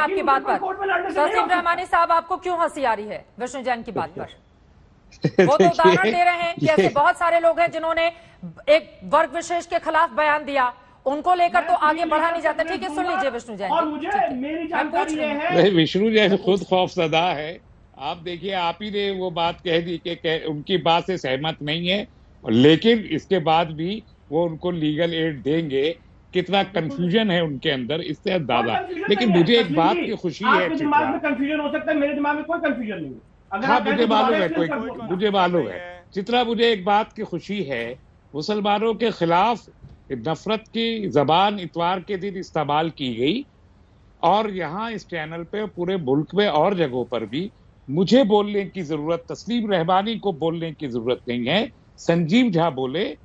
आपकी बात पर। तस्लीम रहमानी साहब, आपको क्यों हंसी आ रही है विष्णु जैन की बात पर? वो तो उदाहरण दे रहे हैं कि ऐसे बहुत सारे लोग हैं जिन्होंने एक वर्ग विशेष के खिलाफ बयान दिया, उनको लेकर तो आगे बढ़ा नहीं जाता। ठीक है, सुन लीजिए विष्णु जैन। और मुझे मेरी जानकारी ये है, नहीं, विष्णु जैन खुद खौफजदा है। आप देखिए, आप ही ने वो बात कह दी कि उनकी बात से सहमत नहीं है, लेकिन इसके बाद भी वो उनको लीगल एड देंगे। कितना कंफ्यूजन है उनके अंदर, इससे अंदाजा। लेकिन मुझे एक बात की खुशी है, आपके दिमाग में कंफ्यूजन हो सकता है, मेरे दिमाग में कोई कंफ्यूजन नहीं है। हाँ, मुझे मालूम है, मुझे मालूम है चित्रा। मुझे एक बात की खुशी है, मुसलमानों के खिलाफ नफरत की जबान इतवार के दिन इस्तेमाल की गई, और यहाँ इस चैनल पे पूरे मुल्क में और जगहों पर भी मुझे बोलने की जरूरत, तस्लीम रहमानी को बोलने की जरूरत नहीं है। संजीव झा बोले,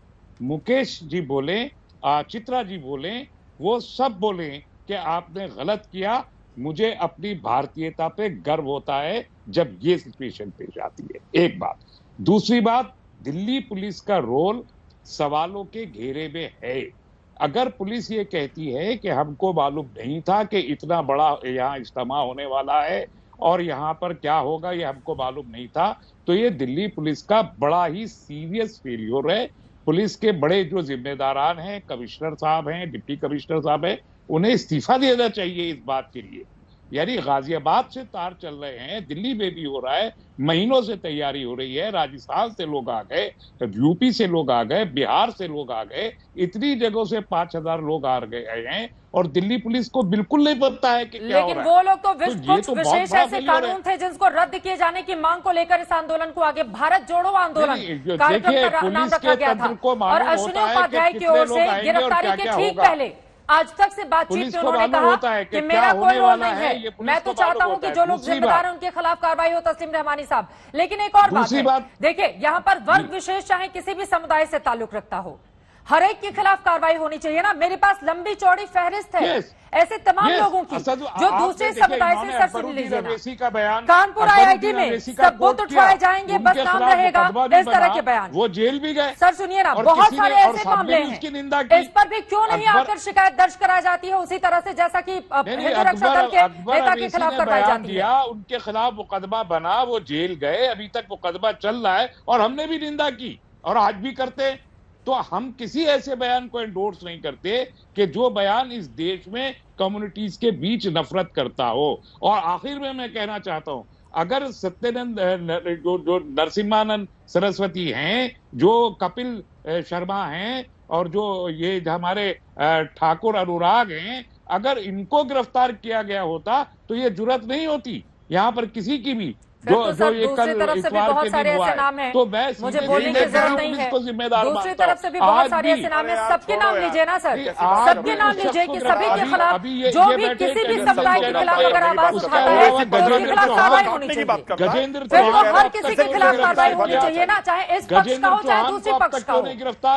मुकेश जी बोले, चित्रा जी बोले, वो सब बोले कि आपने गलत किया। मुझे अपनी भारतीयता पे गर्व होता है जब ये सिचुएशन पेश आती है। एक बात। दूसरी बात, दिल्ली पुलिस का रोल सवालों के घेरे में है। अगर पुलिस ये कहती है कि हमको मालूम नहीं था कि इतना बड़ा यहाँ इज्तिमा होने वाला है और यहाँ पर क्या होगा ये हमको मालूम नहीं था, तो ये दिल्ली पुलिस का बड़ा ही सीरियस फेलियर है। पुलिस के बड़े जो जिम्मेदारान हैं, कमिश्नर साहब हैं, डिप्टी कमिश्नर साहब हैं, उन्हें इस्तीफा देना चाहिए इस बात के लिए। यानी गाजियाबाद से तार चल रहे हैं, दिल्ली में भी हो रहा है, महीनों से तैयारी हो रही है। राजस्थान से लोग आ गए, यूपी से लोग आ गए, बिहार से लोग आ गए, इतनी जगहों से 5000 लोग आ गए हैं, और दिल्ली पुलिस को बिल्कुल नहीं पता है कि क्या हो रहा है। लेकिन वो लोग तो कुछ विशेष ऐसे कानून थे जिनको रद्द किए जाने की मांग को लेकर इस आंदोलन को आगे भारत जोड़ो आंदोलन कार्यक्रम का नाम रखा गया था, और अश्विनी उपाध्याय की ओर से गिरफ्तारी के ठीक पहले आज तक से बातचीत में उन्होंने कहा कि मेरा कोई रोल नहीं है, मैं तो चाहता हूं कि जो लोग जिम्मेदार हैं उनके खिलाफ कार्रवाई हो। तस्लीम रहमानी साहब, लेकिन एक और बात, देखिए यहाँ पर वर्ग विशेष चाहे किसी भी समुदाय से ताल्लुक रखता हो, हर एक के खिलाफ कार्रवाई होनी चाहिए ना। मेरे पास लंबी चौड़ी फहरिस्त है ऐसे तमाम लोगों की जो दूसरे समुदाय से। सर सुन लीजिए ना, कानपुर IIT में सब बुत उठवाए जाएंगे, बस नाम रहेगा, इस तरह के बयान। वो जेल भी गए। सर सुनिए ना, बहुत सारे ऐसे मामले हैं, इस पर भी क्यों नहीं आकर शिकायत दर्ज कराई जाती है उसी तरह से जैसा कि हिंदू रक्षा दल के नेता के खिलाफ करवाई जाती है। उनके खिलाफ मुकदमा बना, वो जेल गए, अभी तक मुकदमा चल रहा है, और हमने भी निंदा की और आज भी करते हैं। तो हम किसी ऐसे बयान को एंडोर्स नहीं करते कि जो बयान इस देश में कम्युनिटीज के बीच नफरत करता हो। और आखिर में मैं कहना चाहता हूं, अगर सत्यानंद जो नरसिम्हानंद सरस्वती हैं, जो कपिल शर्मा हैं, और जो ये हमारे ठाकुर अनुराग हैं, अगर इनको गिरफ्तार किया गया होता तो ये जुर्रत नहीं होती यहाँ पर किसी की भी। जो ये कल तरफ से भी बहुत सारे ऐसे नाम हैं, तो मुझे बोलने की जरूरत नहीं है। दूसरी तरफ से भी बहुत सारे ऐसे नाम हैं, सबके नाम लीजिए ना सर, सबके नाम लीजिए कि सभी के खिलाफ, जो भी किसी भी समुदाय के खिलाफ अगर आवाज उठाता है तो उसके खिलाफ कार्रवाई होनी चाहिए। गजेंद्र फिर तो हर किसी के खिलाफ कार्रवाई होनी चाहिए ना, चाहे इस पक्ष का हो चाहे दूसरे पक्ष का हो,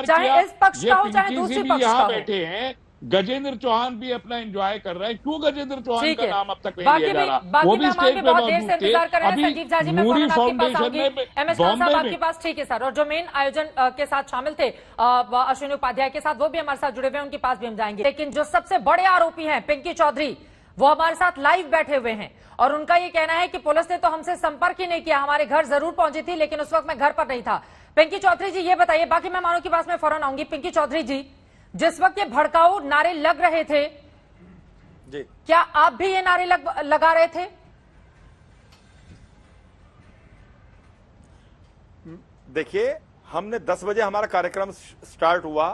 चाहे इस पक्ष का हो चाहे दूसरे पक्ष का हो। बैठे हैं गजेंद्र चौहान भी अपना एंजॉय कर रहे हैं। क्यों गजेंद्र चौहान का नाम अब तक नहीं लिया जा रहा? वो भी स्टेज पे मौजूद थे। अभी नूरी फाउंडेशन में बॉम्बे आपके पास। ठीक है सर, और जो मेन आयोजन के साथ शामिल थे अश्विनी उपाध्याय के साथ, वो भी हमारे साथ जुड़े हुए हैं, उनके पास भी हम जाएंगे। लेकिन जो सबसे बड़े आरोपी हैं पिंकी चौधरी, वो हमारे साथ लाइव बैठे हुए हैं, और उनका ये कहना है कि पुलिस ने तो हमसे संपर्क ही नहीं किया, हमारे घर जरूर पहुंची थी लेकिन उस वक्त मैं घर पर नहीं था। पिंकी चौधरी जी ये बताइए, बाकी मेहमानों के पास में फौरन आऊंगी। पिंकी चौधरी जी, जिस वक्त ये भड़काऊ नारे लग रहे थे जी, क्या आप भी ये नारे लगा रहे थे? देखिए, हमने 10 बजे हमारा कार्यक्रम स्टार्ट हुआ,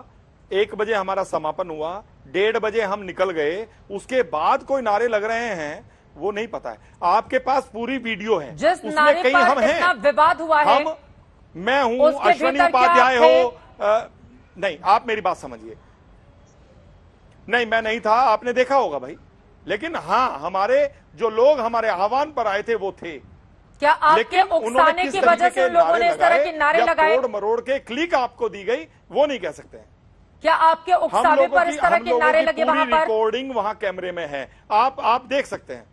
1 बजे हमारा समापन हुआ, 1:30 बजे हम निकल गए। उसके बाद कोई नारे लग रहे हैं वो नहीं पता है। आपके पास पूरी वीडियो है, जिस नारे कहीं पर हम हैं, इतना विवाद हुआ है, मैं हूं, अश्विनी उपाध्याय हो, नहीं, आप मेरी बात समझिए। नहीं, मैं नहीं था, आपने देखा होगा भाई, लेकिन हाँ, हमारे जो लोग हमारे आह्वान पर आए थे वो थे। क्या आपके उकसाने की वजह से उन लोगों ने इस तरह के नारे लगाए? तोड़ मरोड़ के क्लिक आपको दी गई, वो नहीं कह सकते हैं। क्या आपके उकसावे पर इस तरह के नारे लगे? वहां पर रिकॉर्डिंग वहां कैमरे में है, आप देख सकते हैं।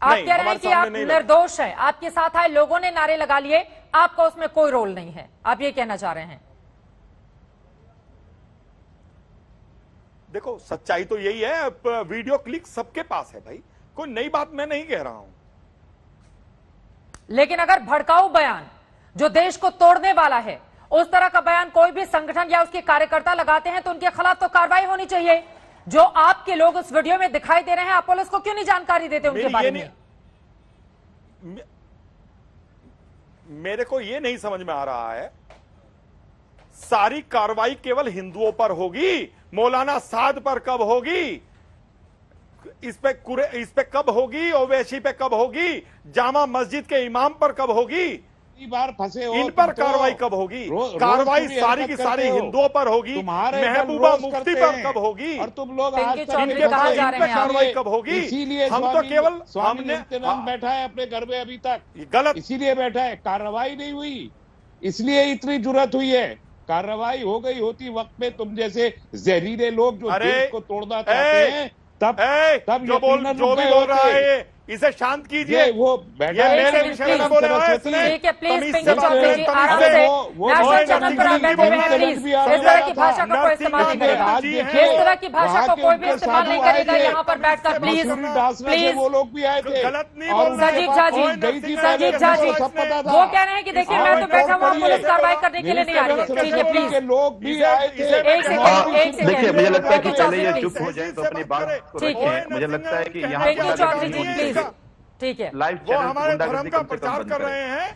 आप कह रहे हैं कि आप निर्दोष हैं, आपके साथ आए लोगों ने नारे लगा लिए, आपका उसमें कोई रोल नहीं है, आप ये कहना चाह रहे हैं? देखो, सच्चाई तो यही है, वीडियो क्लिक सबके पास है भाई, कोई नई बात मैं नहीं कह रहा हूं। लेकिन अगर भड़काऊ बयान जो देश को तोड़ने वाला है, उस तरह का बयान कोई भी संगठन या उसके कार्यकर्ता लगाते हैं तो उनके खिलाफ तो कार्रवाई होनी चाहिए। जो आपके लोग उस वीडियो में दिखाई दे रहे हैं, आप पुलिस को क्यों नहीं जानकारी देते उनके बारे में? मेरे को यह नहीं समझ में आ रहा है, सारी कार्रवाई केवल हिंदुओं पर होगी, मौलाना साद पर कब होगी, इस पे कब होगी, ओवैसी पे कब होगी, जामा मस्जिद के इमाम पर कब होगी, बार फंसे हो इन पर कार्रवाई कब होगी? कार्रवाई सारी की सारी हिंदुओं पर होगी, महबूबा मुफ्ती पर कब होगी, और तुम लोग कार्रवाई कब होगी? इसीलिए हम तो केवल हमने बैठा है अपने घर में अभी तक, गलत इसीलिए बैठा है, कार्रवाई नहीं हुई, इसलिए इतनी जुर्रत हुई है। कार्रवाई हो गई होती वक्त में तुम जैसे जहरीले लोग जो देश को तोड़ना चाहते हैं, तब जो भी बोल रहा है इसे शांत कीजिए। वो बैठा मेरे विषय में बोल रहा है, ठीक है, प्लीज पिंकी चौधरी जी आराम से, नेशनल चैनल पर आप बैठे हुए हैं, प्लीज इस तरह की भाषा का कोई इस्तेमाल नहीं करेगा, इस तरह की भाषा को कोई भी इस्तेमाल नहीं करेगा यहाँ पर बैठकर, प्लीज प्लीज। वो लोग भी आए थे, गलत नहीं बोल रहे। संजीव झा जी, संजीव झा जी वो कह रहे हैं कि देखिए मैं तो बैठा हुआ, पुलिस कार्रवाई करने के लिए नहीं आ रही है। ठीक है, प्लीज लोग भी आए थे। एक सेकंड, देखिए मुझे लगता है कि पहले ये चुप हो जाए तो अपनी बात को रखें। मुझे लगता है कि यहाँ पिंकी चौधरी जी प्लीज, ठीक है, लाइव वो हमारे धर्म का प्रचार कर रहे हैं,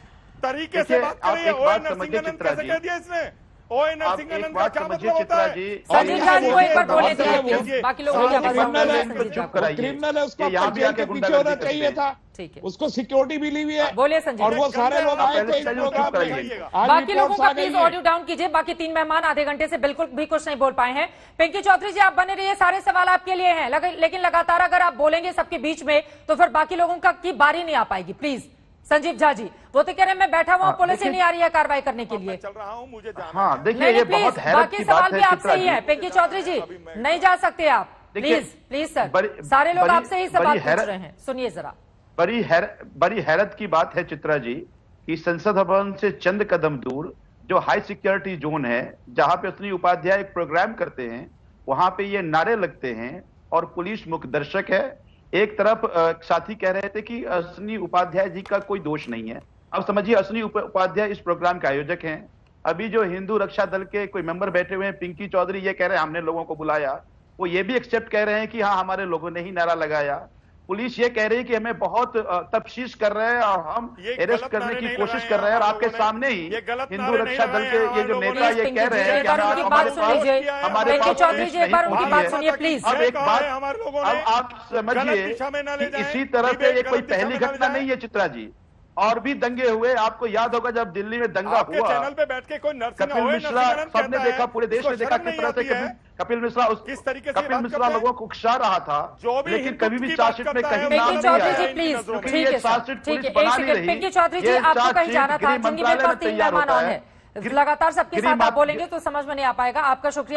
तरीके से बात करिए। ओए नरसिंहानंद कैसे कह दिया इसने? ओए नरसिंहानंद का क्या मतलब होता है? संजीव झा जी को एक बार बोले थे, बाकी लोगों की क्रिमिनल है, उसको जेल के पीछे होना चाहिए था, ठीक है, उसको सिक्योरिटी मिली हुई है। बोलिए संजीव। और वो सारे लोग आए थे इस प्रोग्राम में। बाकी लोगों का प्लीज ऑडियो डाउन कीजिए। बाकी 3 मेहमान आधे घंटे से बिल्कुल भी कुछ नहीं बोल पाए हैं। पिंकी चौधरी जी आप बने रहिए, सारे सवाल आपके लिए हैं, लेकिन लगातार अगर आप बोलेंगे सबके बीच में तो फिर बाकी लोगों की बारी नहीं आ पाएगी। प्लीज संजीव झा जी, वो तो कह रहे हैं मैं बैठा हुआ, पुलिस ही नहीं आ रही है कार्रवाई करने के लिए। चल रहा हूं, मुझे जाना। हाँ देखिए ये बहुत हैरत की बात सवाल भी है आपसे ही है पिंकी चौधरी जी, नहीं जा सकते आप, प्लीज प्लीज सर, सारे लोग आपसे ही सवाल पूछ रहे हैं, सुनिए जरा। बड़ी हैरत की बात है चित्रा जी कि संसद भवन से चंद कदम दूर जो हाई सिक्योरिटी जोन है, जहां पे असनी उपाध्याय एक प्रोग्राम करते हैं, वहां पे ये नारे लगते हैं और पुलिस मुख्य दर्शक है। एक तरफ साथी कह रहे थे कि असनी उपाध्याय जी का कोई दोष नहीं है। अब समझिए असनी उपाध्याय इस प्रोग्राम के आयोजक हैं। अभी जो हिंदू रक्षा दल के कोई मेंबर बैठे हुए हैं, पिंकी चौधरी, ये कह रहे हैं हमने लोगों को बुलाया, वो ये भी एक्सेप्ट कह रहे हैं कि हाँ हमारे लोगों ने ही नारा लगाया। पुलिस ये कह रही है कि हमें बहुत तफ्तीश कर रहे हैं और हम अरेस्ट करने की कोशिश कर रहे हैं, और आपके सामने ही हिंदू रक्षा दल के ये जो नेता ये कह रहे हैं कि हमारे पास चौधरी जी एक बार उनकी बात सुनिए प्लीज। अब एक बात, अब आप समझिए कि इसी तरह से ये कोई पहली घटना नहीं है चित्रा जी, और भी दंगे हुए। आपको याद होगा जब दिल्ली में दंगा हुआ, चैनल पे बैठ के कोई कपिल मिश्रा सबने देखा, पूरे देश ने देखा किस तरह से कपिल मिश्रा किस तरीके से कपिल मिश्रा लोगों को उकसा रहा था, लेकिन कभी भी चार्जशीट में कहीं नाम नहीं आया। ठीक है, पिंकी चौधरी जी आपको कहीं जाना था, चूंकि मेरे पास 3 मेहमान और हैं, लगातार सबके साथ आप बोलेंगे तो समझ में नहीं आ पाएगा। आपका शुक्रिया।